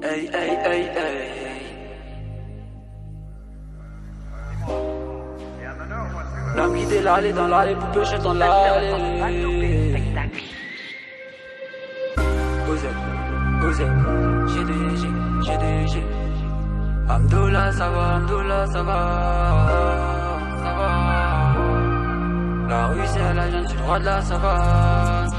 Hey, hey, hey, hey. L'homme guidé l'allée dans l'allée, poupée je dans l'allée. Osez, GDG. Amdoula, ça va, ça va. La rue c'est la jeune, sur le droit de la savane.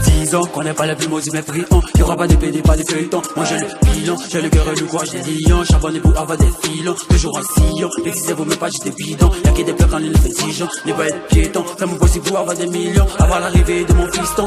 10 ans qu'on n'est pas les plus maudits mais brillants. Y'aura pas de PD, pas de feuilletons. Moi j'ai le bilan, j'ai le cœur et le courage des lions. Charbonné pour avoir des filons, toujours en sillon. L'exisez vous mais pas j'étais bidon. Y'a que des pleurs quand il fait 10 ans. N'est pas être piéton, fais mon possible pour avoir des millions. Avoir l'arrivée de mon fiston.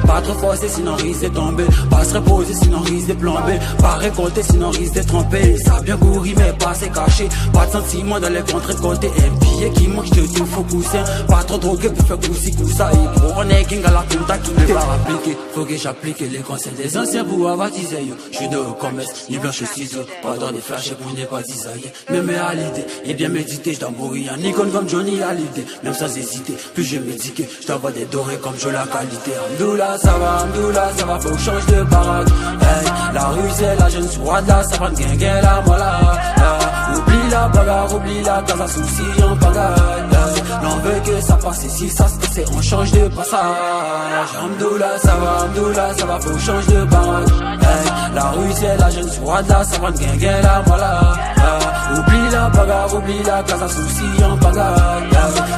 Pas trop forcé sinon risque de tomber. Pas se reposer sinon risque de plomber. Pas récolter sinon risque de tromper. Ça a bien couru mais pas c'est caché. Pas de sentiments dans les contre-côtés. Un billet qui manque de tout faut pousser. Pas trop drogué pour faire poussi ça. On est gang à la compta qui n'est pas appliqué. Faut que j'applique les conseils des anciens pour avatiser yo. J'suis de commerce, ni blanche ciseaux. Pas dans des flashs pour n'est pas designer. Mais à l'idée, et bien méditer, j'dois mourir en icône comme Johnny à l'idée. Même sans hésiter, plus je médite, j'dois des dorés comme je la qualité. Amdoula ça va, faut que change de baraque. Hey, la rue c'est la jeune soie de la savane, gang la voilà. Oublie la bagarre, oublie la case à soucis en pagaille. L'on veut que ça passe ici, ça se passe, on change de passage. Amdoula ça va, faut changer de baraque. Hey, la rue c'est la jeune soie de la savane, gang la voilà. Oublie la bagarre, oublie la case à soucis en pagaille.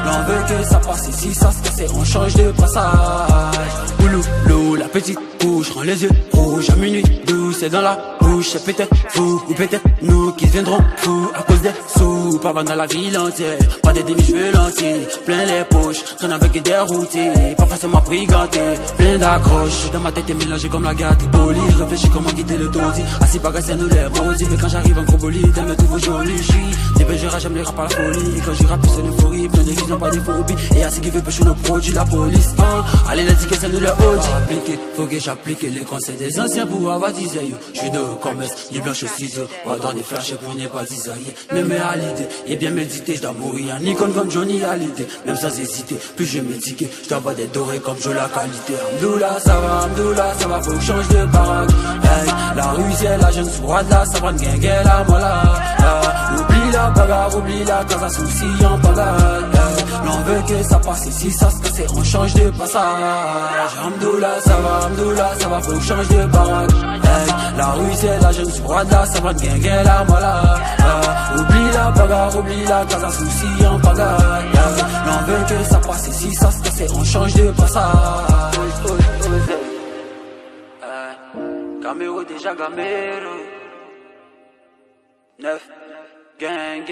L'on veut que ça passe ici, ça se passe, on change de passage. Oulou, la petite couche rend les yeux rouges à minuit douce, c'est dans la bouche, c'est peut-être vous ou peut-être nous qui viendront fous à cause des sous. Pas dans la ville entière, pas des demi-cheveux lentilles, plein les poches, traîne avec des routés, pas forcément briganté, plein d'accroches. Dans ma tête est mélangé comme la gâte poli, réfléchis comment quitter le taudis, assis pas casser nous les maudits. Mais quand j'arrive en gros bolide, elle me trouve joli, j'suis débégera, j'aime les rap à la folie. Et quand j'y rappe c'est l'euphorie, plein de visions, pas des phobies. Et assez qui veut pêcher nos produits, la police, allez les tickets c'est nous les OG. Faut que j'applique les conseils des anciens pour avatiser yo. J'suis de commerce, ni blanche ciseaux. Pas dans des flashs pour n'est pas designer. Mais à l'idée, et bien méditer, j'dois mourir en icône comme Johnny à l'idée. Même sans hésiter, plus je médite, j'dois avoir des dorés comme je la qualité. Amdoula ça va, faut que change de baraque. Hey, la rue c'est la jeune soie de la savane, gang la voilà. Oublie la bagarre, oublie la case à soucis en pagaille. L'on veut que ça passe ici, ça se passe, on change de passage. Amdoula ça va, faut que change de baraque. Hey, la rue c'est la jeune soie de la savane, gang la voilà. Oublie la bagarre, oublie la case à soucis en pagaille. L'on veut que ça passe ici, ça se passe, on change de passage. Gamero déjà gamero. 9 gang.